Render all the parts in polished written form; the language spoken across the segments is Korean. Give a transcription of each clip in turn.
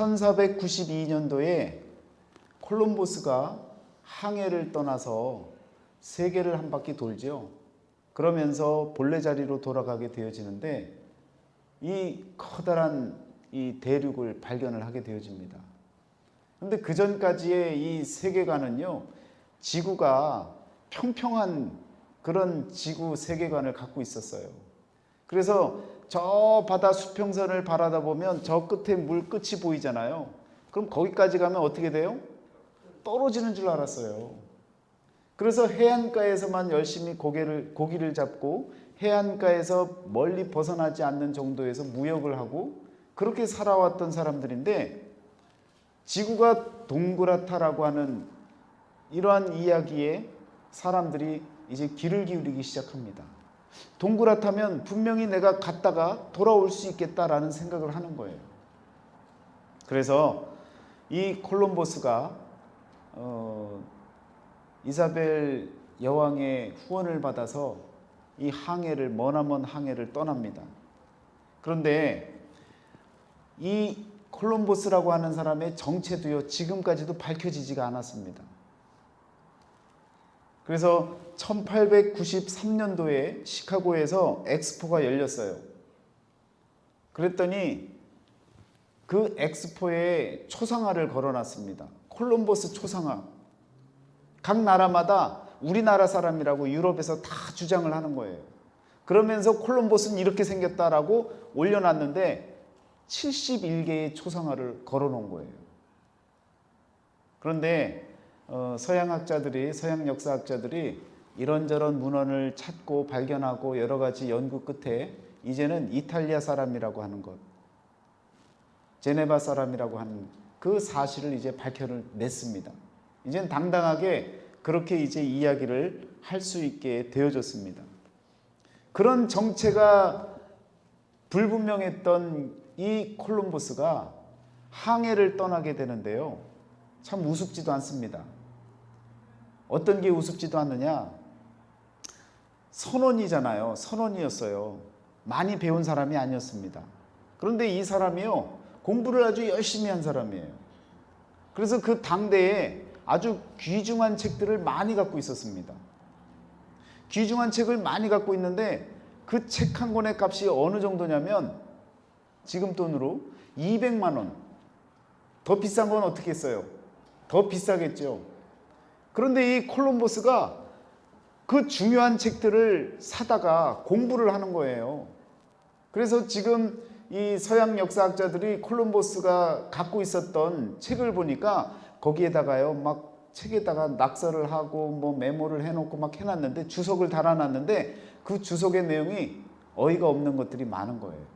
1492년도에 콜럼버스가 항해를 떠나서 세계를 한 바퀴 돌죠. 그러면서 본래 자리로 돌아가게 되어지는데 이 커다란 이 대륙을 발견을 하게 되어집니다. 그런데 그 전까지의 이 세계관은요, 지구가 평평한 그런 지구 세계관을 갖고 있었어요. 그래서 저 바다 수평선을 바라다 보면 저 끝에 물 끝이 보이잖아요. 그럼 거기까지 가면 어떻게 돼요? 떨어지는 줄 알았어요. 그래서 해안가에서만 열심히 고기를 잡고 해안가에서 멀리 벗어나지 않는 정도에서 무역을 하고 그렇게 살아왔던 사람들인데, 지구가 동그랗다라고 하는 이러한 이야기에 사람들이 이제 귀를 기울이기 시작합니다. 동그랗다면 분명히 내가 갔다가 돌아올 수 있겠다라는 생각을 하는 거예요. 그래서 이 콜럼버스가 이사벨 여왕의 후원을 받아서 이 항해를, 머나먼 항해를 떠납니다. 그런데 이 콜럼버스라고 하는 사람의 정체도요, 지금까지도 밝혀지지가 않았습니다. 그래서 1893년도에 시카고에서 엑스포가 열렸어요. 그랬더니 그 엑스포에 초상화를 걸어놨습니다. 콜럼버스 초상화. 각 나라마다 우리나라 사람이라고 유럽에서 다 주장을 하는 거예요. 그러면서 콜럼버스는 이렇게 생겼다라고 올려놨는데 71개의 초상화를 걸어놓은 거예요. 그런데 서양학자들이, 서양 역사학자들이 이런저런 문헌을 찾고 발견하고 여러 가지 연구 끝에 이제는 이탈리아 사람이라고 하는 것, 제네바 사람이라고 하는 그 사실을 이제 밝혀냈습니다. 이제는 당당하게 그렇게 이제 이야기를 할 수 있게 되어졌습니다. 그런 정체가 불분명했던 이 콜럼버스가 항해를 떠나게 되는데요, 참 우습지도 않습니다. 어떤 게 우습지도 않느냐? 선원이잖아요. 선원이었어요. 많이 배운 사람이 아니었습니다. 그런데 이 사람이요, 공부를 아주 열심히 한 사람이에요. 그래서 그 당대에 아주 귀중한 책들을 많이 갖고 있었습니다. 귀중한 책을 많이 갖고 있는데 그 책 한 권의 값이 어느 정도냐면 지금 돈으로 200만 원. 더 비싼 건 어떻게 했어요? 더 비싸겠죠. 그런데 이 콜럼버스가 그 중요한 책들을 사다가 공부를 하는 거예요. 그래서 지금 이 서양 역사학자들이 콜럼버스가 갖고 있었던 책을 보니까 거기에다가요, 막 책에다가 낙서를 하고 뭐 메모를 해놓고 막 해놨는데, 주석을 달아놨는데 그 주석의 내용이 어이가 없는 것들이 많은 거예요.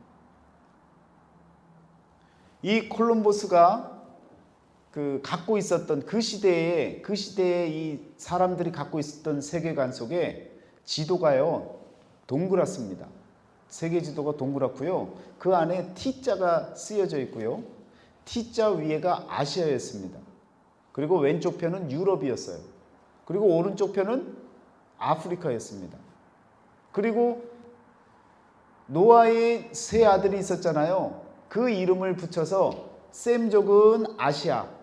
이 콜럼버스가 갖고 있었던 그 시대에 이 사람들이 갖고 있었던 세계관 속에 지도가요, 동그랗습니다. 세계 지도가 동그랗고요, 그 안에 T자가 쓰여져 있고요, T자 위에가 아시아였습니다. 그리고 왼쪽 편은 유럽이었어요. 그리고 오른쪽 편은 아프리카였습니다. 그리고 노아의 세 아들이 있었잖아요. 그 이름을 붙여서 셈족은 아시아,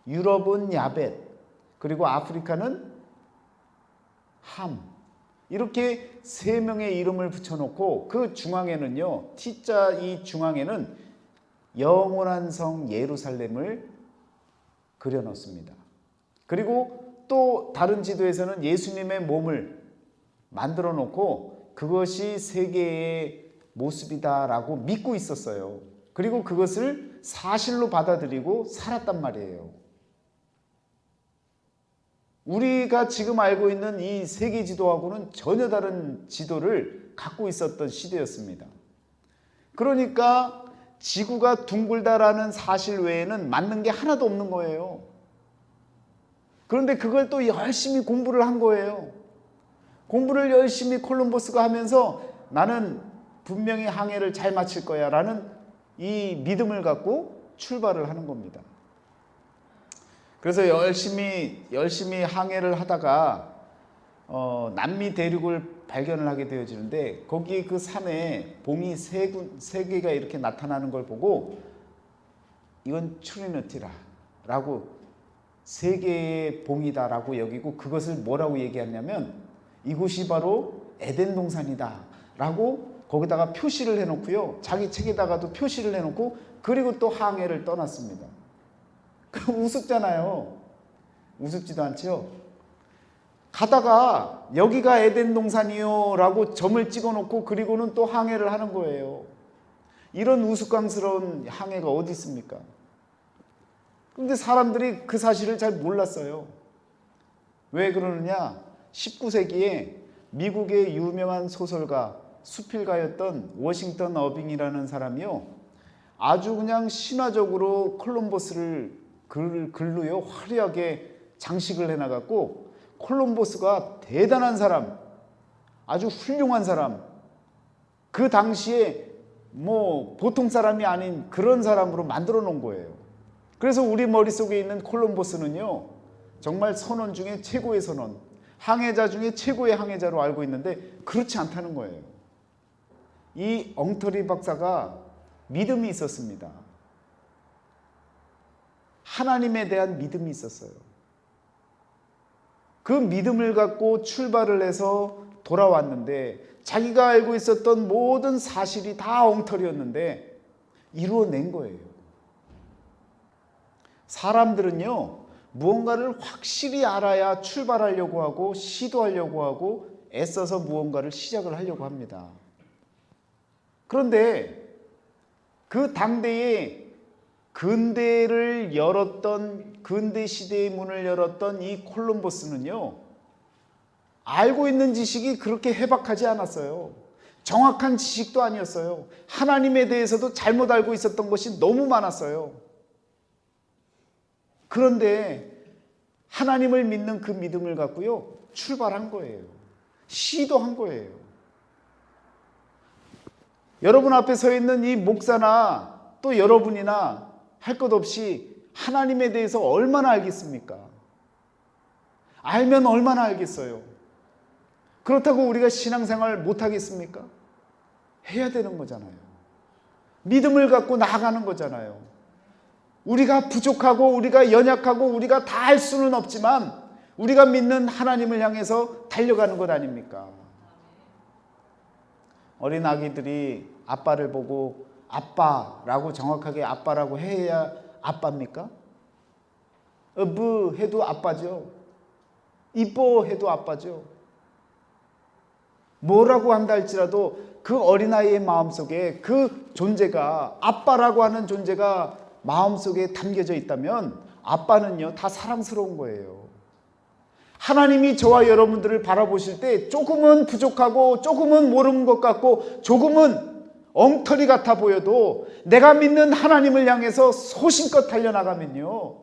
유럽은 야벳, 그리고 아프리카는 함, 이렇게 세 명의 이름을 붙여놓고 그 중앙에는요, T자 이 중앙에는 영원한 성 예루살렘을 그려놓습니다. 그리고 또 다른 지도에서는 예수님의 몸을 만들어 놓고 그것이 세계의 모습이다라고 믿고 있었어요. 그리고 그것을 사실로 받아들이고 살았단 말이에요. 우리가 지금 알고 있는 이 세계 지도하고는 전혀 다른 지도를 갖고 있었던 시대였습니다. 그러니까 지구가 둥글다라는 사실 외에는 맞는 게 하나도 없는 거예요. 그런데 그걸 또 열심히 공부를 한 거예요. 공부를 열심히 콜럼버스가 하면서 나는 분명히 항해를 잘 마칠 거야 라는 이 믿음을 갖고 출발을 하는 겁니다. 그래서 열심히 항해를 하다가 남미 대륙을 발견을 하게 되어지는데, 거기 그 산에 봉이 세 개가 이렇게 나타나는 걸 보고 이건 트리니티라라고 세계의 봉이다라고 여기고 그것을 뭐라고 얘기하냐면 이곳이 바로 에덴 동산이다라고 거기다가 표시를 해놓고요. 자기 책에다가도 표시를 해놓고 그리고 또 항해를 떠났습니다. 그럼 우습잖아요. 우습지도 않죠. 가다가 여기가 에덴 동산이요 라고 점을 찍어놓고 그리고는 또 항해를 하는 거예요. 이런 우스꽝스러운 항해가 어디 있습니까? 그런데 사람들이 그 사실을 잘 몰랐어요. 왜 그러느냐? 19세기에 미국의 유명한 소설가, 수필가였던 워싱턴 어빙이라는 사람이요, 아주 그냥 신화적으로 콜럼버스를 글로요 화려하게 장식을 해나갔고, 콜럼버스가 대단한 사람, 아주 훌륭한 사람, 그 당시에 뭐 보통 사람이 아닌 그런 사람으로 만들어 놓은 거예요. 그래서 우리 머릿속에 있는 콜럼버스는요, 정말 선원 중에 최고의 선원, 항해자 중에 최고의 항해자로 알고 있는데 그렇지 않다는 거예요. 이 엉터리 박사가 믿음이 있었습니다. 하나님에 대한 믿음이 있었어요. 그 믿음을 갖고 출발을 해서 돌아왔는데 자기가 알고 있었던 모든 사실이 다 엉터리였는데 이루어낸 거예요. 사람들은요, 무언가를 확실히 알아야 출발하려고 하고 시도하려고 하고 애써서 무언가를 시작을 하려고 합니다. 그런데 그 당대에 근대를 열었던, 근대 시대의 문을 열었던 이 콜럼버스는요, 알고 있는 지식이 그렇게 해박하지 않았어요. 정확한 지식도 아니었어요. 하나님에 대해서도 잘못 알고 있었던 것이 너무 많았어요. 그런데 하나님을 믿는 그 믿음을 갖고요, 출발한 거예요. 시도한 거예요. 여러분 앞에 서 있는 이 목사나 또 여러분이나 할 것 없이 하나님에 대해서 얼마나 알겠습니까? 알면 얼마나 알겠어요? 그렇다고 우리가 신앙생활 못하겠습니까? 해야 되는 거잖아요. 믿음을 갖고 나아가는 거잖아요. 우리가 부족하고 우리가 연약하고 우리가 다 할 수는 없지만 우리가 믿는 하나님을 향해서 달려가는 것 아닙니까? 어린 아기들이 아빠를 보고 아빠라고 정확하게 아빠라고 해야 아빠입니까? 어부 해도 아빠죠. 이뻐 해도 아빠죠. 뭐라고 한다 할지라도 그 어린아이의 마음속에 그 존재가, 아빠라고 하는 존재가 마음속에 담겨져 있다면 아빠는요, 다 사랑스러운 거예요. 하나님이 저와 여러분들을 바라보실 때 조금은 부족하고 조금은 모르는 것 같고 조금은 엉터리 같아 보여도 내가 믿는 하나님을 향해서 소신껏 달려나가면요,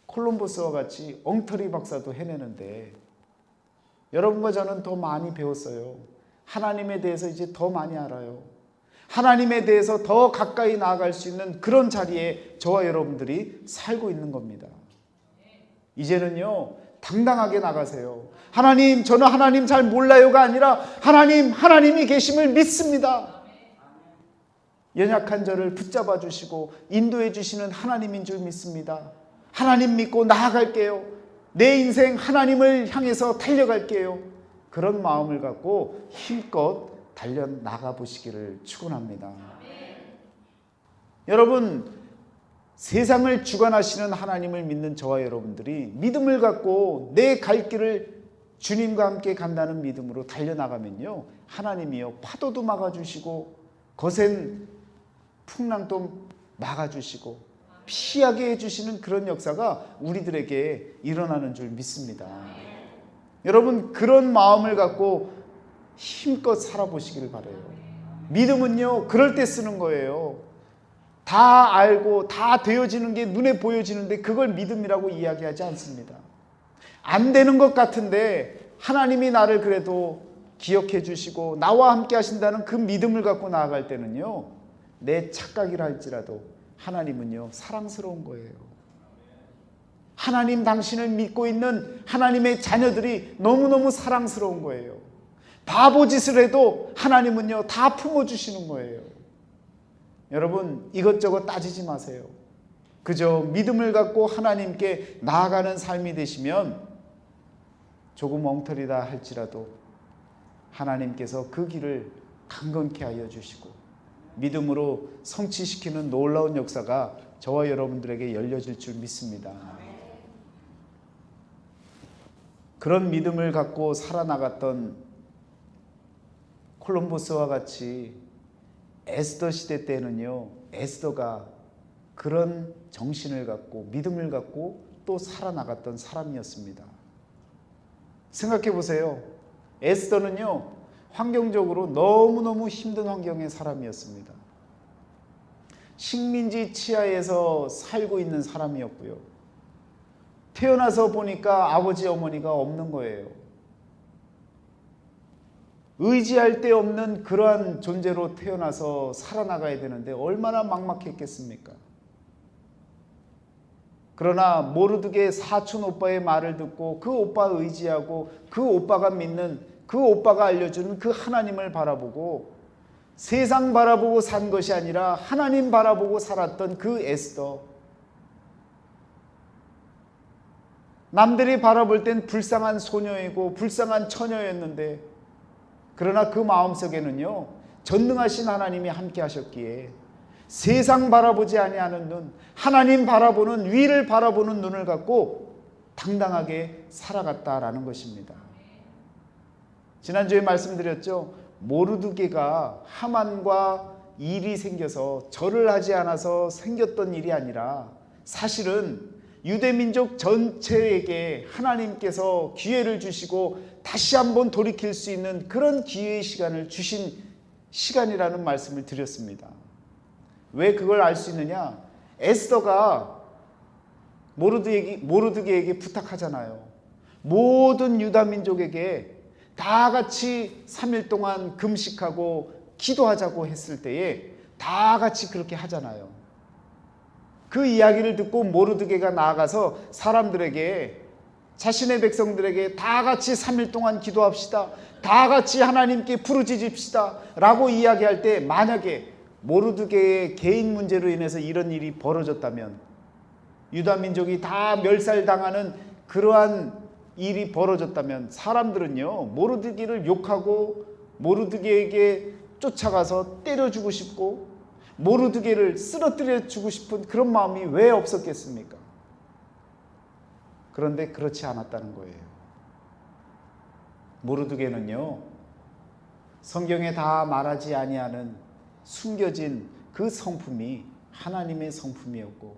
콜럼버스와 같이 엉터리 박사도 해내는데, 여러분과 저는 더 많이 배웠어요. 하나님에 대해서 이제 더 많이 알아요. 하나님에 대해서 더 가까이 나아갈 수 있는 그런 자리에 저와 여러분들이 살고 있는 겁니다. 이제는요, 당당하게 나가세요. 하나님, 저는 하나님 잘 몰라요가 아니라 하나님이 계심을 믿습니다. 연약한 저를 붙잡아 주시고 인도해 주시는 하나님인 줄 믿습니다. 하나님 믿고 나아갈게요. 내 인생 하나님을 향해서 달려갈게요. 그런 마음을 갖고 힘껏 달려나가 보시기를 축원합니다. 여러분, 세상을 주관하시는 하나님을 믿는 저와 여러분들이 믿음을 갖고 내 갈 길을 주님과 함께 간다는 믿음으로 달려나가면요, 하나님이요, 파도도 막아주시고 거센 풍랑도 막아주시고 피하게 해주시는 그런 역사가 우리들에게 일어나는 줄 믿습니다. 여러분, 그런 마음을 갖고 힘껏 살아보시기를 바라요. 믿음은요, 그럴 때 쓰는 거예요. 다 알고 다 되어지는 게 눈에 보여지는데 그걸 믿음이라고 이야기하지 않습니다. 안 되는 것 같은데 하나님이 나를 그래도 기억해 주시고 나와 함께 하신다는 그 믿음을 갖고 나아갈 때는요, 내 착각이라 할지라도 하나님은요, 사랑스러운 거예요. 하나님, 당신을 믿고 있는 하나님의 자녀들이 너무너무 사랑스러운 거예요. 바보짓을 해도 하나님은요, 다 품어주시는 거예요. 여러분, 이것저것 따지지 마세요. 그저 믿음을 갖고 하나님께 나아가는 삶이 되시면 조금 엉터리다 할지라도 하나님께서 그 길을 강건케 하여 주시고 믿음으로 성취시키는 놀라운 역사가 저와 여러분들에게 열려질 줄 믿습니다. 그런 믿음을 갖고 살아나갔던 콜럼버스와 같이 에스더 시대 때는요, 에스더가 그런 정신을 갖고 믿음을 갖고 또 살아나갔던 사람이었습니다. 생각해 보세요. 에스더는요, 환경적으로 너무너무 힘든 환경의 사람이었습니다. 식민지 치하에서 살고 있는 사람이었고요. 태어나서 보니까 아버지 어머니가 없는 거예요. 의지할 데 없는 그러한 존재로 태어나서 살아나가야 되는데 얼마나 막막했겠습니까? 그러나 모르드게 사촌 오빠의 말을 듣고 그 오빠 의지하고 그 오빠가 믿는 그 오빠가 알려주는 그 하나님을 바라보고 세상 바라보고 산 것이 아니라 하나님 바라보고 살았던 그 에스더. 남들이 바라볼 땐 불쌍한 소녀이고 불쌍한 처녀였는데 그러나 그 마음속에는요, 전능하신 하나님이 함께 하셨기에 세상 바라보지 아니하는 눈, 하나님 바라보는, 위를 바라보는 눈을 갖고 당당하게 살아갔다라는 것입니다. 지난주에 말씀드렸죠. 모르드게가 하만과 일이 생겨서 절을 하지 않아서 생겼던 일이 아니라 사실은 유대민족 전체에게 하나님께서 기회를 주시고 다시 한번 돌이킬 수 있는 그런 기회의 시간을 주신 시간이라는 말씀을 드렸습니다. 왜 그걸 알 수 있느냐? 에스더가 모르드게에게 부탁하잖아요. 모든 유다 민족에게 다 같이 3일 동안 금식하고 기도하자고 했을 때에 다 같이 그렇게 하잖아요. 그 이야기를 듣고 모르드게가 나아가서 사람들에게, 자신의 백성들에게 다 같이 3일 동안 기도합시다, 다 같이 하나님께 부르짖읍시다 라고 이야기할 때 만약에 모르드게의 개인 문제로 인해서 이런 일이 벌어졌다면, 유다 민족이 다 멸살당하는 그러한 일이 벌어졌다면 사람들은요, 모르드게를 욕하고 모르드게에게 쫓아가서 때려주고 싶고 모르드게를 쓰러뜨려 주고 싶은 그런 마음이 왜 없었겠습니까? 그런데 그렇지 않았다는 거예요. 모르드게는요, 성경에 다 말하지 아니하는 숨겨진 그 성품이 하나님의 성품이었고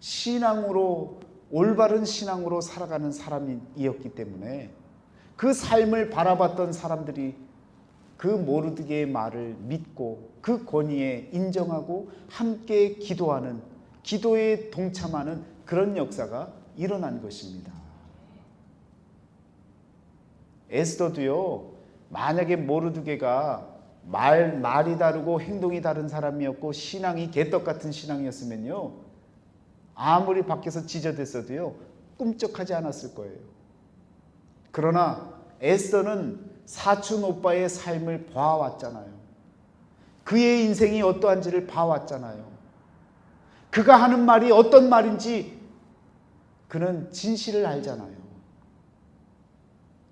신앙으로, 올바른 신앙으로 살아가는 사람이었기 때문에 그 삶을 바라봤던 사람들이 그 모르드게의 말을 믿고 그 권위에 인정하고 함께 기도하는, 기도에 동참하는 그런 역사가 일어난 것입니다. 에스더도요, 만약에 모르드게가 말이 다르고 행동이 다른 사람이었고 신앙이 개떡 같은 신앙이었으면요, 아무리 밖에서 지저댔어도요 꿈쩍하지 않았을 거예요. 그러나 에스더는 사촌 오빠의 삶을 봐왔잖아요. 그의 인생이 어떠한지를 봐왔잖아요. 그가 하는 말이 어떤 말인지 그는 진실을 알잖아요.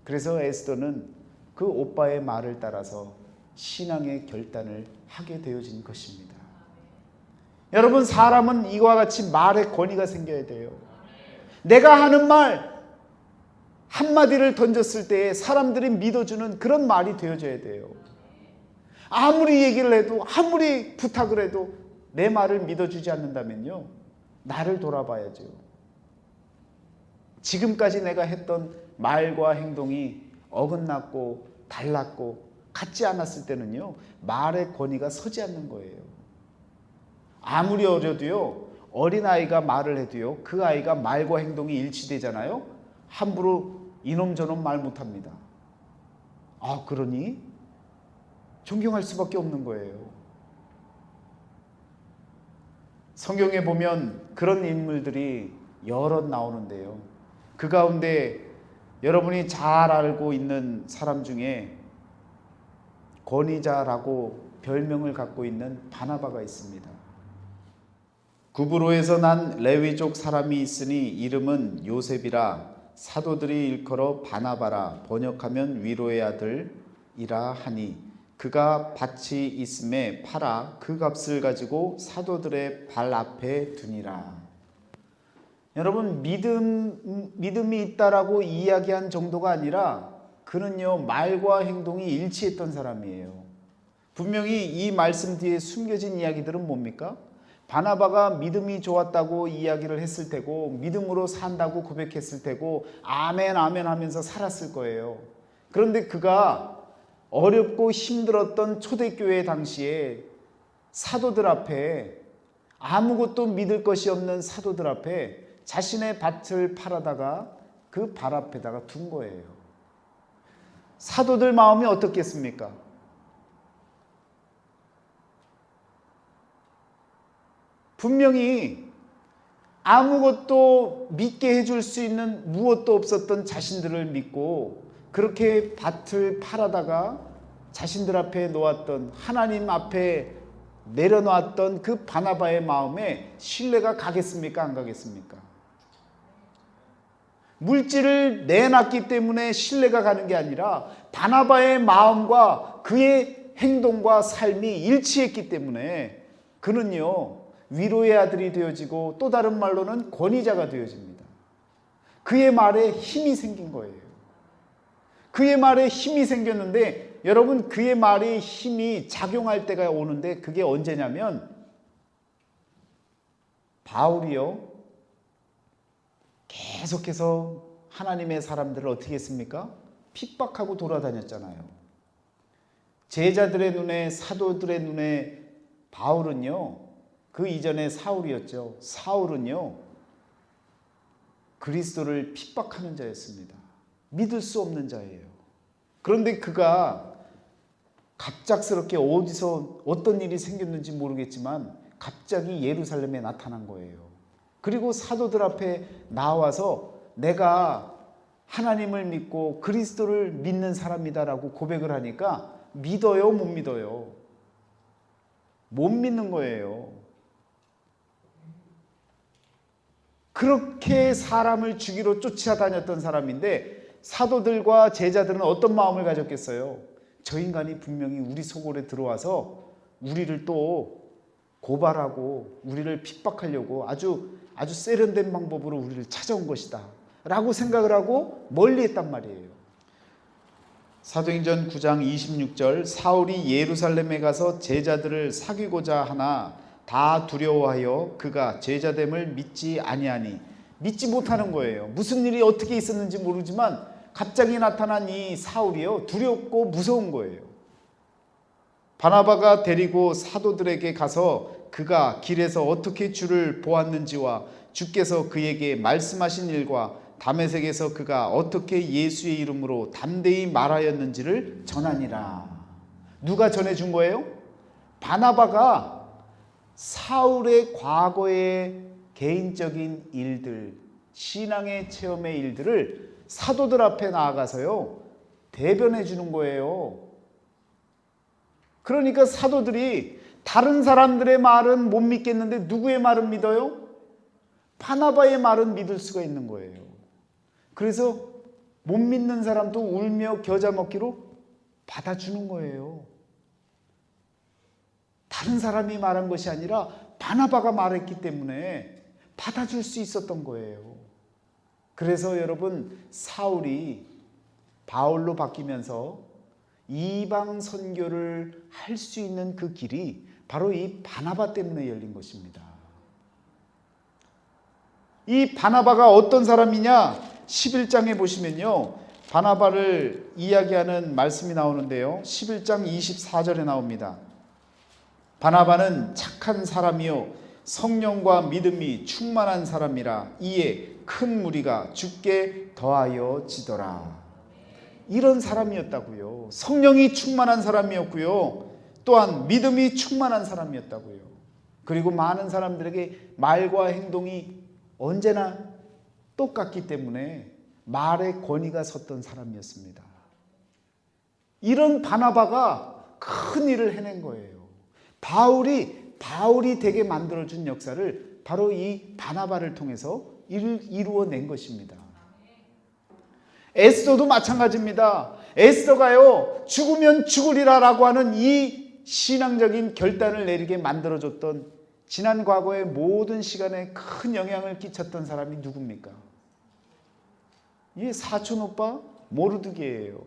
그래서 에스더는 그 오빠의 말을 따라서 신앙의 결단을 하게 되어진 것입니다. 여러분, 사람은 이와 같이 말의 권위가 생겨야 돼요. 내가 하는 말 한마디를 던졌을 때 사람들이 믿어주는 그런 말이 되어져야 돼요. 아무리 얘기를 해도, 아무리 부탁을 해도 내 말을 믿어주지 않는다면요, 나를 돌아봐야죠. 지금까지 내가 했던 말과 행동이 어긋났고 달랐고 같지 않았을 때는요, 말의 권위가 서지 않는 거예요. 아무리 어려도요, 어린아이가 말을 해도요, 그 아이가 말과 행동이 일치되잖아요. 함부로 이놈 저놈 말 못합니다. 아, 그러니? 존경할 수밖에 없는 거예요. 성경에 보면 그런 인물들이 여럿 나오는데요, 그 가운데 여러분이 잘 알고 있는 사람 중에 권위자라고 별명을 갖고 있는 바나바가 있습니다. 구브로에서 난 레위족 사람이 있으니 이름은 요셉이라 사도들이 일컬어 바나바라 번역하면 위로의 아들이라 하니 그가 밭이 있음에 팔아 그 값을 가지고 사도들의 발 앞에 두니라. 여러분, 믿음이 있다라고 이야기한 정도가 아니라 그는요 말과 행동이 일치했던 사람이에요. 분명히 이 말씀 뒤에 숨겨진 이야기들은 뭡니까? 바나바가 믿음이 좋았다고 이야기를 했을 테고 믿음으로 산다고 고백했을 테고 아멘 아멘 하면서 살았을 거예요. 그런데 그가 어렵고 힘들었던 초대교회 당시에 사도들 앞에, 아무것도 믿을 것이 없는 사도들 앞에 자신의 밭을 팔아다가 그 발 앞에다가 둔 거예요. 사도들 마음이 어떻겠습니까? 분명히 아무것도 믿게 해줄 수 있는 무엇도 없었던 자신들을 믿고 그렇게 밭을 팔아다가 자신들 앞에 놓았던, 하나님 앞에 내려놓았던 그 바나바의 마음에 신뢰가 가겠습니까? 안 가겠습니까? 물질을 내놨기 때문에 신뢰가 가는 게 아니라 바나바의 마음과 그의 행동과 삶이 일치했기 때문에 그는요 위로의 아들이 되어지고 또 다른 말로는 권위자가 되어집니다. 그의 말에 힘이 생긴 거예요. 그의 말에 힘이 생겼는데 여러분, 그의 말에 힘이 작용할 때가 오는데 그게 언제냐면 바울이요 계속해서 하나님의 사람들을 어떻게 했습니까? 핍박하고 돌아다녔잖아요. 제자들의 눈에, 사도들의 눈에 바울은요 그 이전에 사울이었죠. 사울은요 그리스도를 핍박하는 자였습니다. 믿을 수 없는 자예요. 그런데 그가 갑작스럽게 어디서 어떤 일이 생겼는지 모르겠지만 갑자기 예루살렘에 나타난 거예요. 그리고 사도들 앞에 나와서 내가 하나님을 믿고 그리스도를 믿는 사람이다라고 고백을 하니까 믿어요, 못 믿어요? 못 믿는 거예요. 그렇게 사람을 죽이러 쫓아다녔던 사람인데 사도들과 제자들은 어떤 마음을 가졌겠어요? 저 인간이 분명히 우리 속으로 들어와서 우리를 또 고발하고 우리를 핍박하려고 아주 세련된 방법으로 우리를 찾아온 것이다 라고 생각을 하고 멀리 했단 말이에요. 사도행전 9장 26절 사울이 예루살렘에 가서 제자들을 사귀고자 하나 다 두려워하여 그가 제자됨을 믿지 아니하니, 믿지 못하는 거예요. 무슨 일이 어떻게 있었는지 모르지만 갑자기 나타난 이 사울이요 두렵고 무서운 거예요. 바나바가 데리고 사도들에게 가서 그가 길에서 어떻게 주를 보았는지와 주께서 그에게 말씀하신 일과 다메섹에서 그가 어떻게 예수의 이름으로 담대히 말하였는지를 전하니라. 누가 전해준 거예요? 바나바가 사울의 과거의 개인적인 일들, 신앙의 체험의 일들을 사도들 앞에 나아가서요 대변해 주는 거예요. 그러니까 사도들이 다른 사람들의 말은 못 믿겠는데 누구의 말은 믿어요? 바나바의 말은 믿을 수가 있는 거예요. 그래서 못 믿는 사람도 울며 겨자 먹기로 받아주는 거예요. 다른 사람이 말한 것이 아니라 바나바가 말했기 때문에 받아줄 수 있었던 거예요. 그래서 여러분, 사울이 바울로 바뀌면서 이방 선교를 할 수 있는 그 길이 바로 이 바나바 때문에 열린 것입니다. 이 바나바가 어떤 사람이냐? 11장에 보시면요 바나바를 이야기하는 말씀이 나오는데요 11장 24절에 나옵니다. 바나바는 착한 사람이요 성령과 믿음이 충만한 사람이라 이에 큰 무리가 주께 더하여 지더라. 이런 사람이었다고요. 성령이 충만한 사람이었고요 또한 믿음이 충만한 사람이었다고요. 그리고 많은 사람들에게 말과 행동이 언제나 똑같기 때문에 말의 권위가 섰던 사람이었습니다. 이런 바나바가 큰 일을 해낸 거예요. 바울이 되게 만들어준 역사를 바로 이 바나바를 통해서 이루어낸 것입니다. 에스더도 마찬가지입니다. 에스더가요, 죽으면 죽으리라라고 하는 이 신앙적인 결단을 내리게 만들어줬던, 지난 과거의 모든 시간에 큰 영향을 끼쳤던 사람이 누굽니까? 이 사촌오빠 모르드게예요.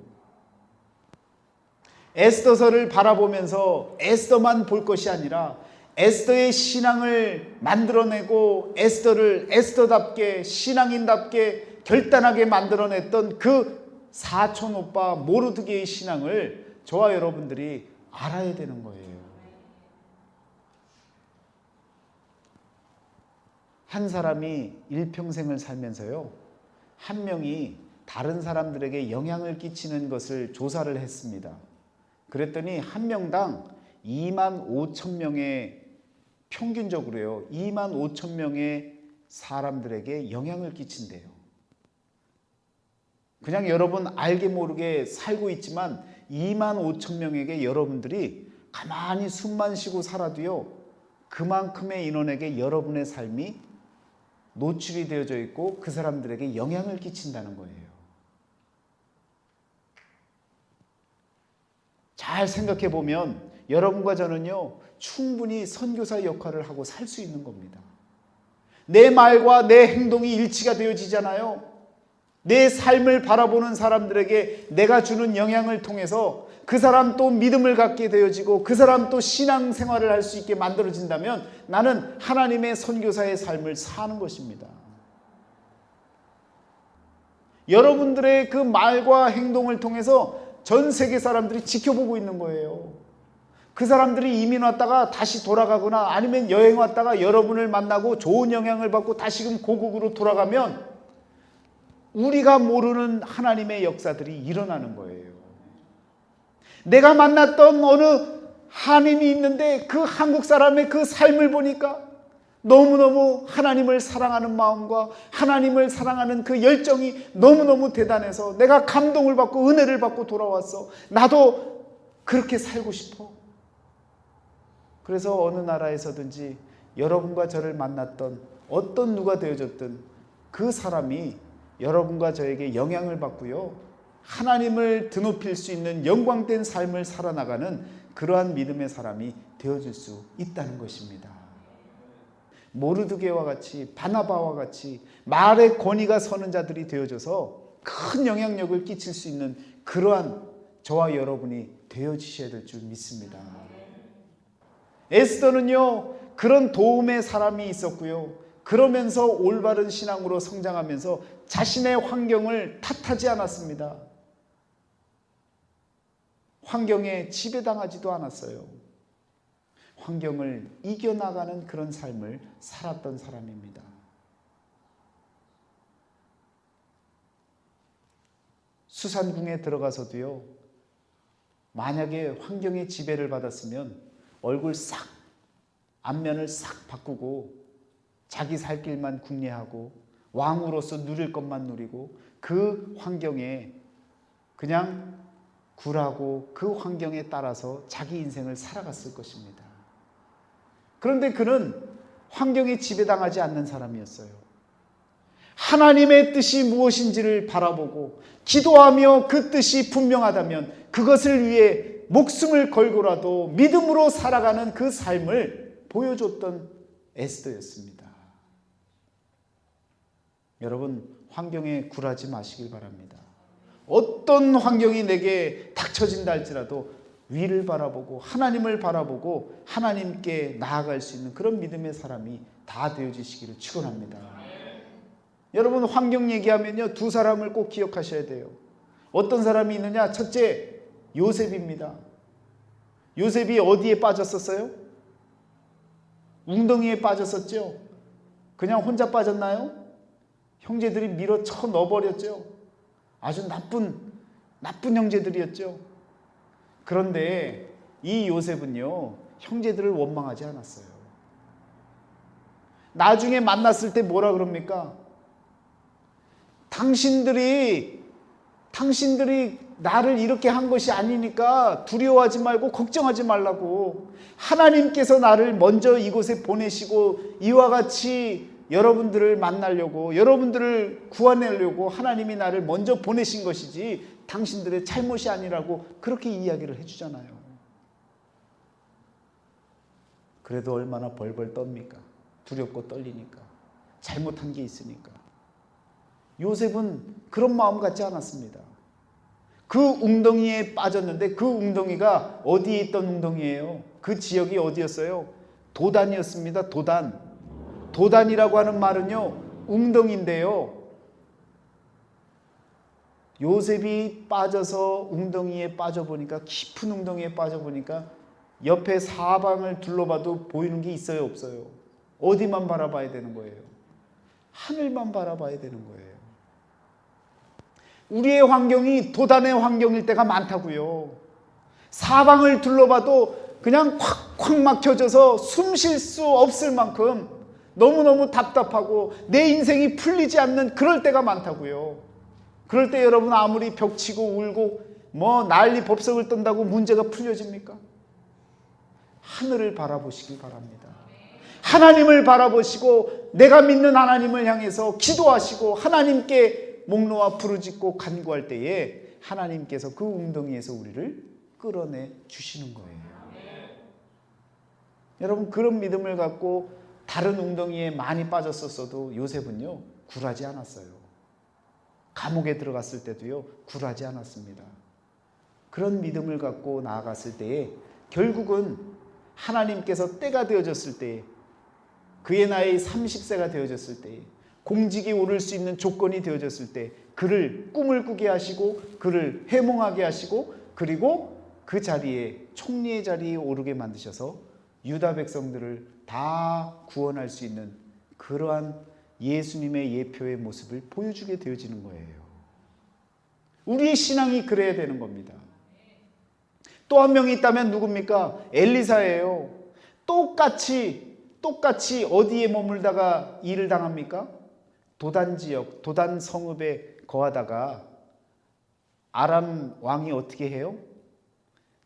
에스더서를 바라보면서 에스더만 볼 것이 아니라 에스더의 신앙을 만들어내고 에스더를 에스더답게 신앙인답게 결단하게 만들어냈던 그 사촌오빠 모르드게의 신앙을 저와 여러분들이 알아야 되는 거예요. 한 사람이 일평생을 살면서요, 한 명이 다른 사람들에게 영향을 끼치는 것을 조사를 했습니다. 그랬더니 한 명당 2만 5천 명의, 평균적으로요 2만 5천 명의 사람들에게 영향을 끼친대요. 그냥 여러분 알게 모르게 살고 있지만 2만 5천 명에게 여러분들이 가만히 숨만 쉬고 살아도요, 그만큼의 인원에게 여러분의 삶이 노출이 되어져 있고 그 사람들에게 영향을 끼친다는 거예요. 잘 생각해 보면 여러분과 저는요, 충분히 선교사 역할을 하고 살 수 있는 겁니다. 내 말과 내 행동이 일치가 되어지잖아요. 내 삶을 바라보는 사람들에게 내가 주는 영향을 통해서 그 사람 또 믿음을 갖게 되어지고 그 사람 또 신앙생활을 할 수 있게 만들어진다면 나는 하나님의 선교사의 삶을 사는 것입니다. 여러분들의 그 말과 행동을 통해서 전 세계 사람들이 지켜보고 있는 거예요. 그 사람들이 이민 왔다가 다시 돌아가거나 아니면 여행 왔다가 여러분을 만나고 좋은 영향을 받고 다시금 고국으로 돌아가면 우리가 모르는 하나님의 역사들이 일어나는 거예요. 내가 만났던 어느 한인이 있는데 그 한국 사람의 그 삶을 보니까 너무너무 하나님을 사랑하는 마음과 하나님을 사랑하는 그 열정이 너무너무 대단해서 내가 감동을 받고 은혜를 받고 돌아왔어. 나도 그렇게 살고 싶어. 그래서 어느 나라에서든지 여러분과 저를 만났던 어떤 누가 되어줬든 그 사람이 여러분과 저에게 영향을 받고요, 하나님을 드높일 수 있는 영광된 삶을 살아나가는 그러한 믿음의 사람이 되어줄 수 있다는 것입니다. 모르드게와 같이 바나바와 같이 말의 권위가 서는 자들이 되어줘서 큰 영향력을 끼칠 수 있는 그러한 저와 여러분이 되어주셔야 될 줄 믿습니다. 에스더는요, 그런 도움의 사람이 있었고요, 그러면서 올바른 신앙으로 성장하면서 자신의 환경을 탓하지 않았습니다. 환경에 지배당하지도 않았어요. 환경을 이겨나가는 그런 삶을 살았던 사람입니다. 수산궁에 들어가서도요, 만약에 환경의 지배를 받았으면 얼굴 싹, 안면을 싹 바꾸고 자기 살 길만 궁리하고 왕으로서 누릴 것만 누리고 그 환경에 그냥 굴하고 그 환경에 따라서 자기 인생을 살아갔을 것입니다. 그런데 그는 환경에 지배당하지 않는 사람이었어요. 하나님의 뜻이 무엇인지를 바라보고 기도하며 그 뜻이 분명하다면 그것을 위해 목숨을 걸고라도 믿음으로 살아가는 그 삶을 보여줬던 에스더였습니다. 여러분, 환경에 굴하지 마시길 바랍니다. 어떤 환경이 내게 닥쳐진다 할지라도 위를 바라보고 하나님을 바라보고 하나님께 나아갈 수 있는 그런 믿음의 사람이 다 되어주시기를 축원합니다. 여러분, 환경 얘기하면요, 두 사람을 꼭 기억하셔야 돼요. 어떤 사람이 있느냐? 첫째, 요셉입니다. 요셉이 어디에 빠졌었어요? 웅덩이에 빠졌었죠. 그냥 혼자 빠졌나요? 형제들이 밀어 쳐 넣어버렸죠. 아주 나쁜 형제들이었죠. 그런데 이 요셉은요, 형제들을 원망하지 않았어요. 나중에 만났을 때 뭐라 그럽니까? 당신들이 나를 이렇게 한 것이 아니니까 두려워하지 말고 걱정하지 말라고. 하나님께서 나를 먼저 이곳에 보내시고 이와 같이 여러분들을 만나려고, 여러분들을 구원하려고 하나님이 나를 먼저 보내신 것이지 당신들의 잘못이 아니라고 그렇게 이야기를 해주잖아요. 그래도 얼마나 벌벌 떱니까? 두렵고 떨리니까. 잘못한 게 있으니까. 요셉은 그런 마음 갖지 않았습니다. 그 웅덩이에 빠졌는데 그 웅덩이가 어디에 있던 웅덩이예요? 그 지역이 어디였어요? 도단이었습니다. 도단. 도단이라고 하는 말은요, 웅덩이인데요. 요셉이 빠져서 웅덩이에 빠져보니까, 깊은 웅덩이에 빠져보니까 옆에 사방을 둘러봐도 보이는 게 있어요, 없어요? 어디만 바라봐야 되는 거예요? 하늘만 바라봐야 되는 거예요. 우리의 환경이 도단의 환경일 때가 많다고요. 사방을 둘러봐도 그냥 콱콱 막혀져서 숨 쉴 수 없을 만큼 너무너무 답답하고 내 인생이 풀리지 않는 그럴 때가 많다고요. 그럴 때 여러분 아무리 벽치고 울고 뭐 난리 법석을 떤다고 문제가 풀려집니까? 하늘을 바라보시기 바랍니다. 하나님을 바라보시고 내가 믿는 하나님을 향해서 기도하시고 하나님께 목 놓아 부르짖고 간구할 때에 하나님께서 그 웅덩이에서 우리를 끌어내 주시는 거예요. 여러분 그런 믿음을 갖고 다른 웅덩이에 많이 빠졌었어도 요셉은요 굴하지 않았어요. 감옥에 들어갔을 때도요 굴하지 않았습니다. 그런 믿음을 갖고 나아갔을 때에 결국은 하나님께서 때가 되어졌을 때에 그의 나이 30세가 되어졌을 때에 공직이 오를 수 있는 조건이 되어졌을 때 그를 꿈을 꾸게 하시고 그를 회몽하게 하시고 그리고 그 자리에 총리의 자리에 오르게 만드셔서 유다 백성들을 다 구원할 수 있는 그러한 예수님의 예표의 모습을 보여주게 되어지는 거예요. 우리의 신앙이 그래야 되는 겁니다. 또 한 명이 있다면 누굽니까? 엘리사예요. 똑같이 어디에 머물다가 일을 당합니까? 도단 지역, 도단 성읍에 거하다가 아람 왕이 어떻게 해요?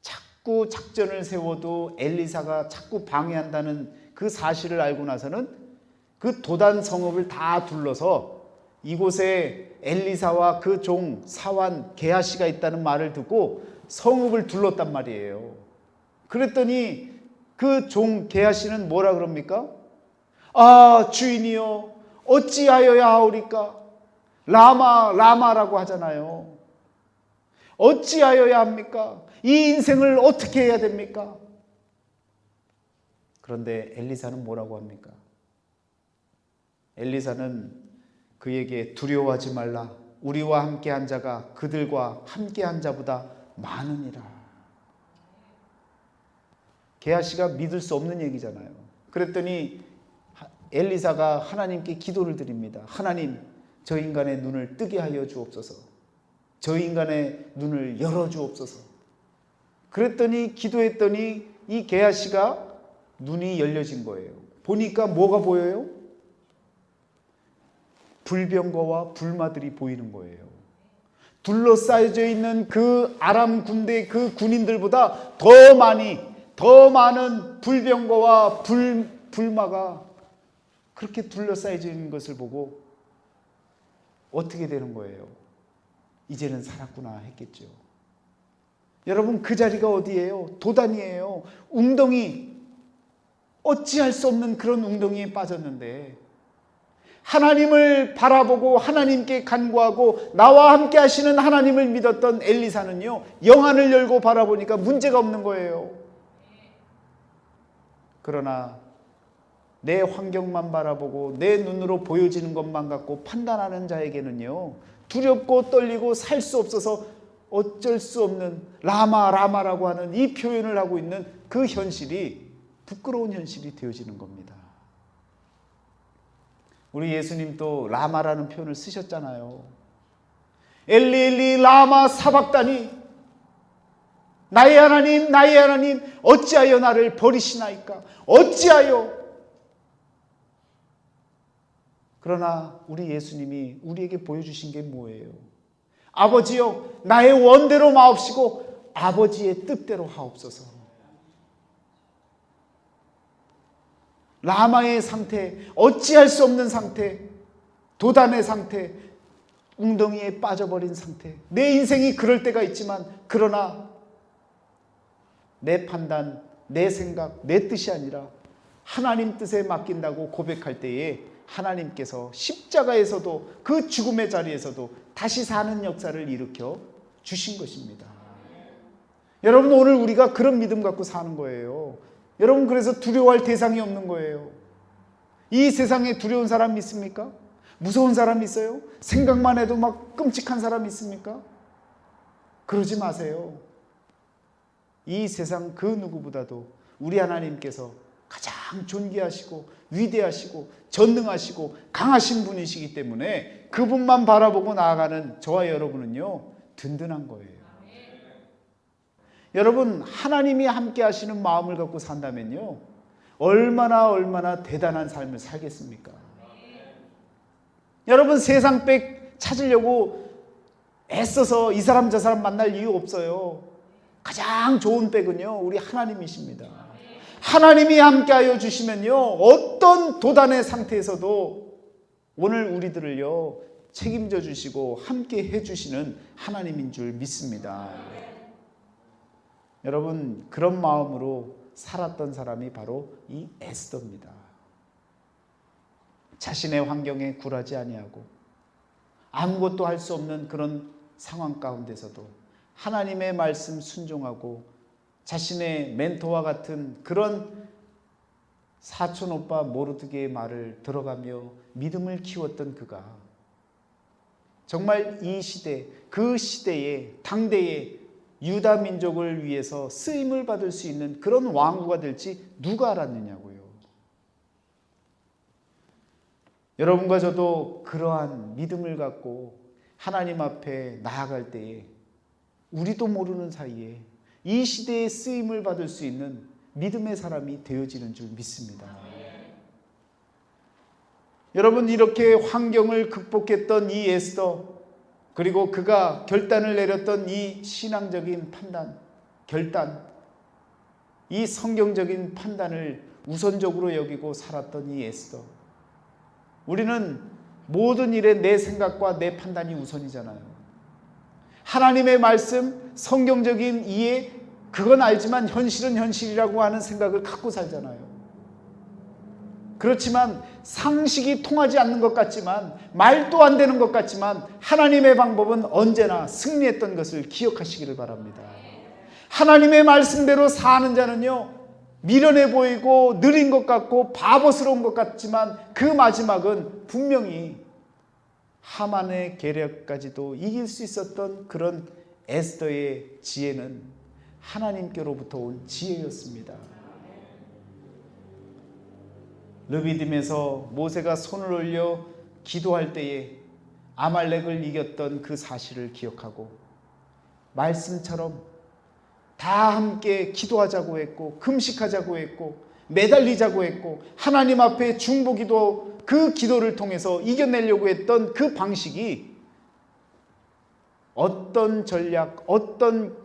자꾸 작전을 세워도 엘리사가 자꾸 방해한다는 그 사실을 알고 나서는 그 도단 성읍을 다 둘러서 이곳에 엘리사와 그 종 사환 게하시가 있다는 말을 듣고 성읍을 둘렀단 말이에요. 그랬더니 그 종 게하시는 뭐라 그럽니까? 아 주인이여 어찌하여야 하오리까? 라마라고 하잖아요. 어찌하여야 합니까? 이 인생을 어떻게 해야 됩니까? 그런데 엘리사는 뭐라고 합니까? 엘리사는 그에게 두려워하지 말라. 우리와 함께한 자가 그들과 함께한 자보다 많으니라. 게하시가 믿을 수 없는 얘기잖아요. 그랬더니 엘리사가 하나님께 기도를 드립니다. 하나님, 저 인간의 눈을 뜨게 하여 주옵소서. 저 인간의 눈을 열어 주옵소서. 그랬더니 기도했더니 이 게하시가 눈이 열려진 거예요. 보니까 뭐가 보여요? 불병거와 불마들이 보이는 거예요. 둘러싸여져 있는 그 아람 군대 그 군인들보다 더 많은 불병거와 불마가 그렇게 둘러싸여져 있는 것을 보고 어떻게 되는 거예요? 이제는 살았구나 했겠죠. 여러분 그 자리가 어디예요? 도단이에요. 웅덩이, 어찌할 수 없는 그런 웅덩이에 빠졌는데 하나님을 바라보고 하나님께 간구하고 나와 함께 하시는 하나님을 믿었던 엘리사는요 영안을 열고 바라보니까 문제가 없는 거예요. 그러나 내 환경만 바라보고 내 눈으로 보여지는 것만 갖고 판단하는 자에게는요 두렵고 떨리고 살 수 없어서 어쩔 수 없는 라마라고 하는 이 표현을 하고 있는 그 현실이 부끄러운 현실이 되어지는 겁니다. 우리 예수님도 라마라는 표현을 쓰셨잖아요. 엘리 엘리 라마 사박다니, 나의 하나님 어찌하여 나를 버리시나이까? 어찌하여? 그러나 우리 예수님이 우리에게 보여주신 게 뭐예요? 아버지여, 나의 원대로 마옵시고 아버지의 뜻대로 하옵소서. 라마의 상태, 어찌할 수 없는 상태, 도단의 상태, 웅덩이에 빠져버린 상태. 내 인생이 그럴 때가 있지만 그러나 내 판단, 내 생각, 내 뜻이 아니라 하나님 뜻에 맡긴다고 고백할 때에 하나님께서 십자가에서도 그 죽음의 자리에서도 다시 사는 역사를 일으켜 주신 것입니다. 여러분, 오늘 우리가 그런 믿음 갖고 사는 거예요. 여러분, 그래서 두려워할 대상이 없는 거예요. 이 세상에 두려운 사람 있습니까? 무서운 사람 있어요? 생각만 해도 막 끔찍한 사람 있습니까? 그러지 마세요. 이 세상 그 누구보다도 우리 하나님께서 가장 존귀하시고 위대하시고 전능하시고 강하신 분이시기 때문에 그분만 바라보고 나아가는 저와 여러분은요, 든든한 거예요. 여러분, 하나님이 함께 하시는 마음을 갖고 산다면요, 얼마나 대단한 삶을 살겠습니까? 여러분, 세상 백 찾으려고 애써서 이 사람 저 사람 만날 이유 없어요. 가장 좋은 백은요, 우리 하나님이십니다. 하나님이 함께하여 주시면요, 어떤 도단의 상태에서도 오늘 우리들을요 책임져 주시고 함께 해주시는 하나님인 줄 믿습니다. 여러분, 그런 마음으로 살았던 사람이 바로 이 에스더입니다. 자신의 환경에 굴하지 아니하고 아무것도 할 수 없는 그런 상황 가운데서도 하나님의 말씀 순종하고 자신의 멘토와 같은 그런 사촌 오빠 모르드게의 말을 들어가며 믿음을 키웠던 그가 정말 이 시대, 그 시대에 당대의 유다 민족을 위해서 쓰임을 받을 수 있는 그런 왕후가 될지 누가 알았느냐고요. 여러분과 저도 그러한 믿음을 갖고 하나님 앞에 나아갈 때에 우리도 모르는 사이에 이 시대에 쓰임을 받을 수 있는 믿음의 사람이 되어지는 줄 믿습니다. 여러분, 이렇게 환경을 극복했던 이 에스더, 그리고 그가 결단을 내렸던 이 신앙적인 판단, 결단, 이 성경적인 판단을 우선적으로 여기고 살았던 이 에스더. 우리는 모든 일에 내 생각과 내 판단이 우선이잖아요. 하나님의 말씀, 성경적인 이해, 그건 알지만 현실은 현실이라고 하는 생각을 갖고 살잖아요. 그렇지만 상식이 통하지 않는 것 같지만, 말도 안 되는 것 같지만 하나님의 방법은 언제나 승리했던 것을 기억하시기를 바랍니다. 하나님의 말씀대로 사는 자는요, 미련해 보이고 느린 것 같고 바보스러운 것 같지만 그 마지막은 분명히 하만의 계략까지도 이길 수 있었던 그런 에스더의 지혜는 하나님께로부터 온 지혜였습니다. 르비딤에서 모세가 손을 올려 기도할 때에 아말렉을 이겼던 그 사실을 기억하고 말씀처럼 다 함께 기도하자고 했고 금식하자고 했고 매달리자고 했고 하나님 앞에 중보기도, 그 기도를 통해서 이겨내려고 했던 그 방식이 어떤 전략, 어떤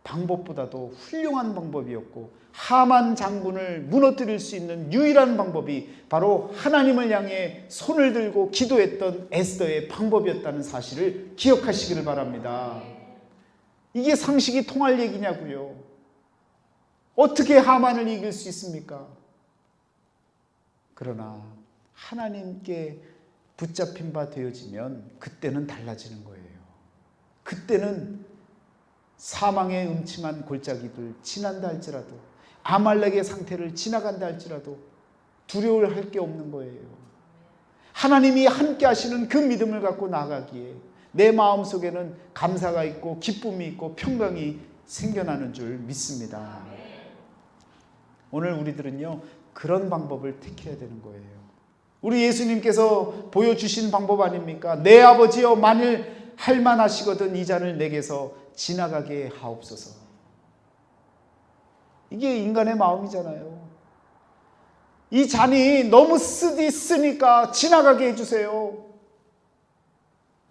방법보다도 훌륭한 방법이었고 하만 장군을 무너뜨릴 수 있는 유일한 방법이 바로 하나님을 향해 손을 들고 기도했던 에스더의 방법이었다는 사실을 기억하시기를 바랍니다. 이게 상식이 통할 얘기냐고요. 어떻게 하만을 이길 수 있습니까? 그러나 하나님께 붙잡힌 바 되어지면 그때는 달라지는 거예요. 그때는 사망의 음침한 골짜기를 지난다 할지라도, 아말렉의 상태를 지나간다 할지라도 두려울 할 게 없는 거예요. 하나님이 함께 하시는 그 믿음을 갖고 나가기에 내 마음속에는 감사가 있고 기쁨이 있고 평강이 생겨나는 줄 믿습니다. 오늘 우리들은요, 그런 방법을 택해야 되는 거예요. 우리 예수님께서 보여주신 방법 아닙니까? 내 아버지여, 만일 할만하시거든 이 잔을 내게서 지나가게 하옵소서. 이게 인간의 마음이잖아요. 이 잔이 너무 쓰니까 지나가게 해주세요.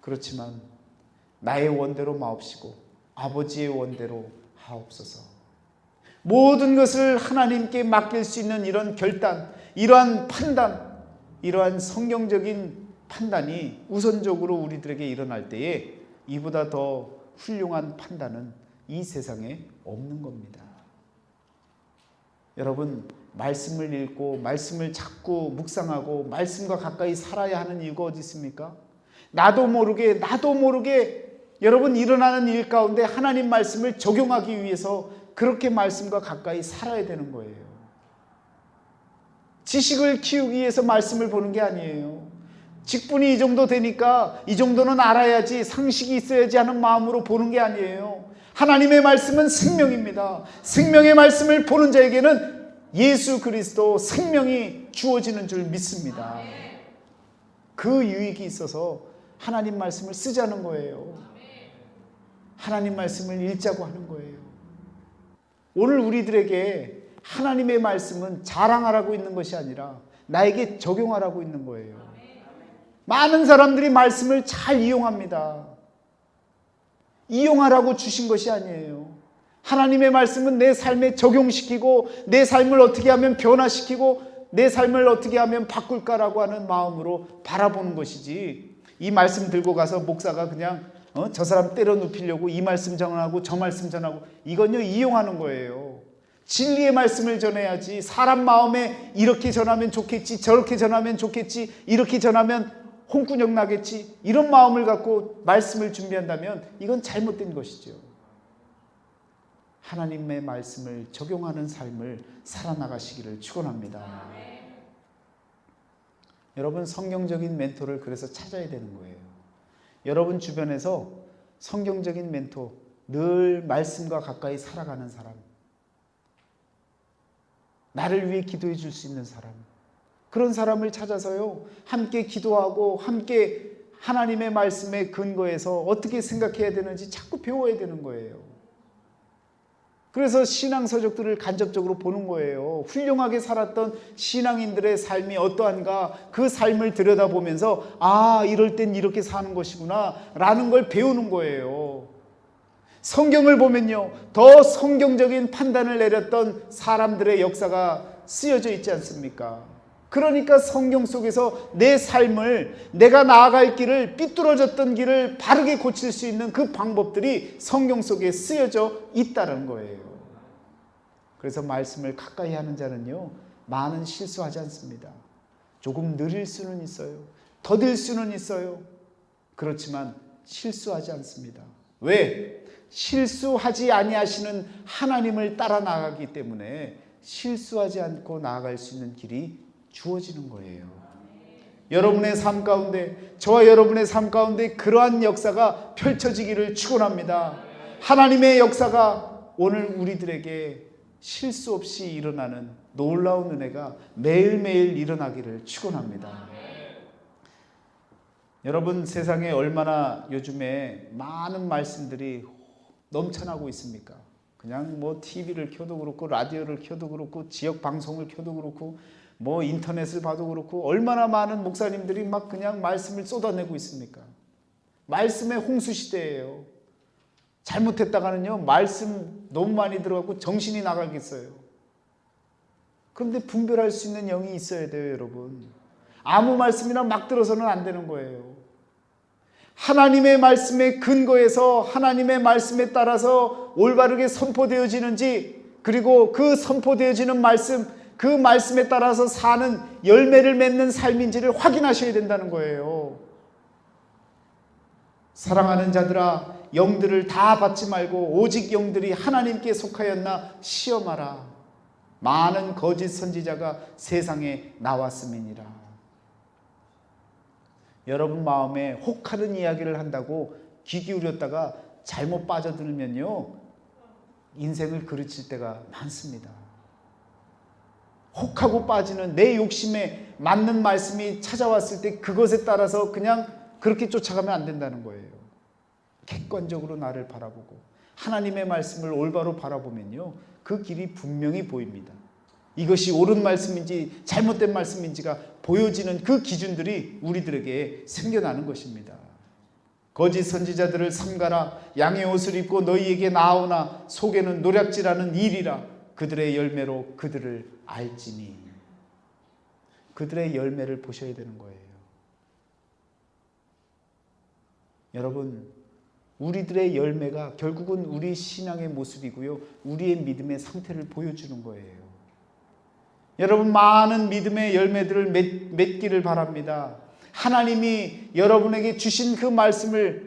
그렇지만 나의 원대로 마옵시고 아버지의 원대로 하옵소서. 모든 것을 하나님께 맡길 수 있는 이런 결단, 이러한 판단, 이러한 성경적인 판단이 우선적으로 우리들에게 일어날 때에 이보다 더 훌륭한 판단은 이 세상에 없는 겁니다. 여러분, 말씀을 읽고 말씀을 자꾸 묵상하고 말씀과 가까이 살아야 하는 이유가 어디 있습니까? 나도 모르게 여러분 일어나는 일 가운데 하나님 말씀을 적용하기 위해서 그렇게 말씀과 가까이 살아야 되는 거예요. 지식을 키우기 위해서 말씀을 보는 게 아니에요. 직분이 이 정도 되니까 이 정도는 알아야지, 상식이 있어야지 하는 마음으로 보는 게 아니에요. 하나님의 말씀은 생명입니다. 생명의 말씀을 보는 자에게는 예수 그리스도 생명이 주어지는 줄 믿습니다. 그 유익이 있어서 하나님 말씀을 쓰자는 거예요. 하나님 말씀을 읽자고 하는 거예요. 오늘 우리들에게 하나님의 말씀은 자랑하라고 있는 것이 아니라 나에게 적용하라고 있는 거예요. 많은 사람들이 말씀을 잘 이용합니다. 이용하라고 주신 것이 아니에요. 하나님의 말씀은 내 삶에 적용시키고 내 삶을 어떻게 하면 변화시키고 내 삶을 어떻게 하면 바꿀까라고 하는 마음으로 바라보는 것이지, 이 말씀 들고 가서 목사가 그냥 저 사람 때려 눕히려고 이 말씀 전하고 저 말씀 전하고, 이건요 이용하는 거예요. 진리의 말씀을 전해야지. 사람 마음에 이렇게 전하면 좋겠지, 저렇게 전하면 좋겠지, 이렇게 전하면 홍군형 나겠지, 이런 마음을 갖고 말씀을 준비한다면 이건 잘못된 것이죠. 하나님의 말씀을 적용하는 삶을 살아나가시기를 축원합니다. 여러분, 성경적인 멘토를 그래서 찾아야 되는 거예요. 여러분 주변에서 성경적인 멘토, 늘 말씀과 가까이 살아가는 사람, 나를 위해 기도해 줄 수 있는 사람, 그런 사람을 찾아서요 함께 기도하고 함께 하나님의 말씀에 근거해서 어떻게 생각해야 되는지 자꾸 배워야 되는 거예요. 그래서 신앙 서적들을 간접적으로 보는 거예요. 훌륭하게 살았던 신앙인들의 삶이 어떠한가, 그 삶을 들여다보면서 아, 이럴 땐 이렇게 사는 것이구나 라는 걸 배우는 거예요. 성경을 보면요, 더 성경적인 판단을 내렸던 사람들의 역사가 쓰여져 있지 않습니까? 그러니까 성경 속에서 내 삶을, 내가 나아갈 길을, 삐뚤어졌던 길을 바르게 고칠 수 있는 그 방법들이 성경 속에 쓰여져 있다는 거예요. 그래서 말씀을 가까이 하는 자는요 많은 실수하지 않습니다. 조금 느릴 수는 있어요. 더딜 수는 있어요. 그렇지만 실수하지 않습니다. 왜? 실수하지 아니하시는 하나님을 따라 나가기 때문에 실수하지 않고 나아갈 수 있는 길이 주어지는 거예요. 여러분의 삶 가운데, 저와 여러분의 삶 가운데 그러한 역사가 펼쳐지기를 축원합니다. 하나님의 역사가 오늘 우리들에게 실수 없이 일어나는 놀라운 은혜가 매일매일 일어나기를 축원합니다. 여러분, 세상에 얼마나 요즘에 많은 말씀들이 넘쳐나고 있습니까? 그냥 뭐 TV를 켜도 그렇고 라디오를 켜도 그렇고 지역 방송을 켜도 그렇고 뭐 인터넷을 봐도 그렇고 얼마나 많은 목사님들이 막 그냥 말씀을 쏟아내고 있습니까? 말씀의 홍수 시대예요. 잘못했다가는요 말씀 너무 많이 들어가고 정신이 나가겠어요. 그런데 분별할 수 있는 영이 있어야 돼요, 여러분. 아무 말씀이나 막 들어서는 안 되는 거예요. 하나님의 말씀에 근거해서 하나님의 말씀에 따라서 올바르게 선포되어지는지, 그리고 그 선포되어지는 말씀, 그 말씀에 따라서 사는 열매를 맺는 삶인지를 확인하셔야 된다는 거예요. 사랑하는 자들아, 영들을 다 받지 말고 오직 영들이 하나님께 속하였나 시험하라. 많은 거짓 선지자가 세상에 나왔음이니라. 여러분 마음에 혹하는 이야기를 한다고 귀 기울였다가 잘못 빠져들면요 인생을 그르칠 때가 많습니다. 혹하고 빠지는 내 욕심에 맞는 말씀이 찾아왔을 때 그것에 따라서 그냥 그렇게 쫓아가면 안 된다는 거예요. 객관적으로 나를 바라보고 하나님의 말씀을 올바로 바라보면요 그 길이 분명히 보입니다. 이것이 옳은 말씀인지 잘못된 말씀인지가 보여지는 그 기준들이 우리들에게 생겨나는 것입니다. 거짓 선지자들을 삼가라. 양의 옷을 입고 너희에게 나오나 속에는 노략질하는 일이라. 그들의 열매로 그들을 알지니. 그들의 열매를 보셔야 되는 거예요. 여러분, 우리들의 열매가 결국은 우리 신앙의 모습이고요, 우리의 믿음의 상태를 보여주는 거예요. 여러분, 많은 믿음의 열매들을 맺기를 바랍니다. 하나님이 여러분에게 주신 그 말씀의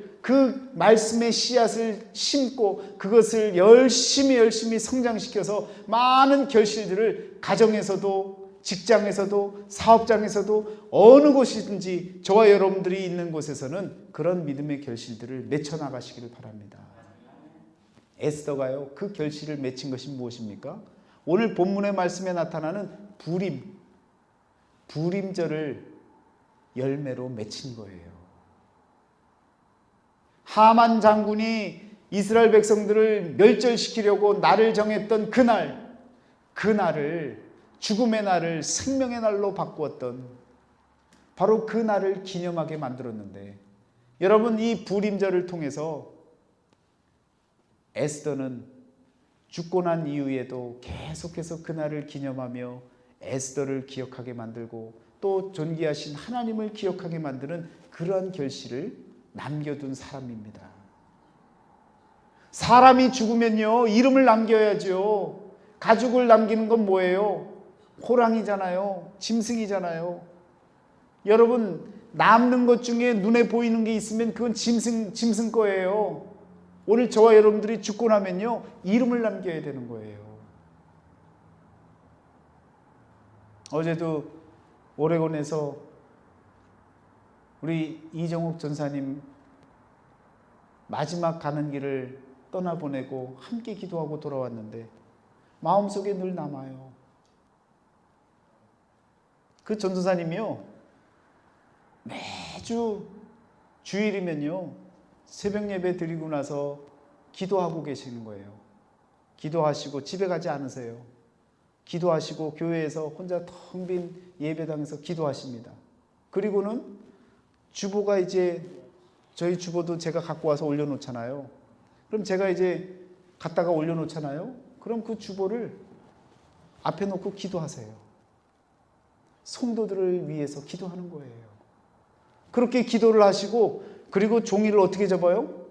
씨앗을 심고 그것을 열심히 성장시켜서 많은 결실들을 가정에서도 직장에서도 사업장에서도 어느 곳이든지 저와 여러분들이 있는 곳에서는 그런 믿음의 결실들을 맺혀 나가시기를 바랍니다. 에스더가요, 그 결실을 맺힌 것이 무엇입니까? 오늘 본문의 말씀에 나타나는 부림절을 열매로 맺힌 거예요. 하만 장군이 이스라엘 백성들을 멸절시키려고 날을 정했던 그날을 죽음의 날을 생명의 날로 바꾸었던 바로 그 날을 기념하게 만들었는데, 여러분, 이 부림절을 통해서 에스더는 죽고 난 이후에도 계속해서 그 날을 기념하며 에스더를 기억하게 만들고 또 존귀하신 하나님을 기억하게 만드는 그러한 결실을 남겨둔 사람입니다. 사람이 죽으면요, 이름을 남겨야죠. 가죽을 남기는 건 뭐예요? 호랑이잖아요. 짐승이잖아요. 여러분, 남는 것 중에 눈에 보이는 게 있으면 그건 짐승 거예요. 오늘 저와 여러분들이 죽고 나면요, 이름을 남겨야 되는 거예요. 어제도 오레곤에서 우리 이정욱 전사님 마지막 가는 길을 떠나보내고 함께 기도하고 돌아왔는데 마음속에 늘 남아요. 그 전도사님이요, 매주 주일이면요, 새벽 예배 드리고 나서 기도하고 계시는 거예요. 기도하시고 집에 가지 않으세요. 기도하시고 교회에서 혼자 텅 빈 예배당에서 기도하십니다. 그리고는 주보가 이제, 저희 주보도 제가 갖고 와서 올려놓잖아요. 그럼 제가 이제 갖다가 올려놓잖아요. 그럼 그 주보를 앞에 놓고 기도하세요. 성도들을 위해서 기도하는 거예요. 그렇게 기도를 하시고, 그리고 종이를 어떻게 접어요?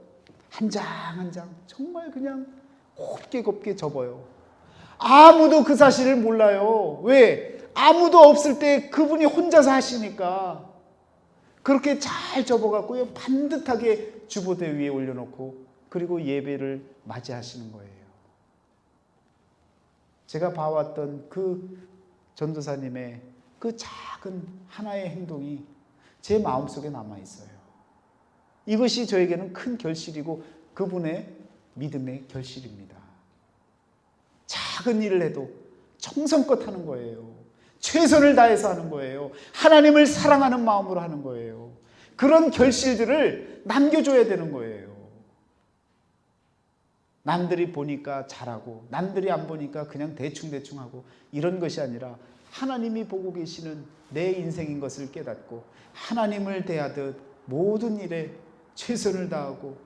한 장 한 장 정말 그냥 곱게 접어요. 아무도 그 사실을 몰라요. 왜? 아무도 없을 때 그분이 혼자서 하시니까. 그렇게 잘 접어갖고요, 반듯하게 주보대 위에 올려놓고 그리고 예배를 맞이하시는 거예요. 제가 봐왔던 그 전도사님의 그 작은 하나의 행동이 제 마음속에 남아있어요. 이것이 저에게는 큰 결실이고 그분의 믿음의 결실입니다. 작은 일을 해도 정성껏 하는 거예요. 최선을 다해서 하는 거예요. 하나님을 사랑하는 마음으로 하는 거예요. 그런 결실들을 남겨줘야 되는 거예요. 남들이 보니까 잘하고 남들이 안 보니까 그냥 대충 하고 이런 것이 아니라 하나님이 보고 계시는 내 인생인 것을 깨닫고 하나님을 대하듯 모든 일에 최선을 다하고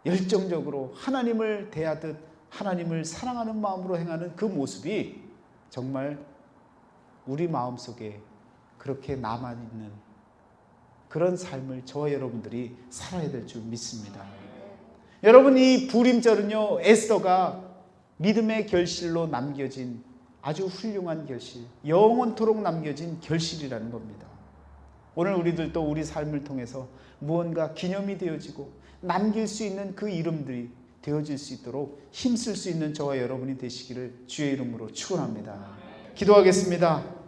열정적으로 하나님을 대하듯 하나님을 사랑하는 마음으로 행하는 그 모습이 정말 우리 마음속에 그렇게 남아있는 그런 삶을 저와 여러분들이 살아야 될 줄 믿습니다. 여러분, 이 부림절은요, 에스더가 믿음의 결실로 남겨진 아주 훌륭한 결실, 영원토록 남겨진 결실이라는 겁니다. 오늘 우리들도 우리 삶을 통해서 무언가 기념이 되어지고 남길 수 있는 그 이름들이 되어질 수 있도록 힘쓸 수 있는 저와 여러분이 되시기를 주의 이름으로 축원합니다. 기도하겠습니다.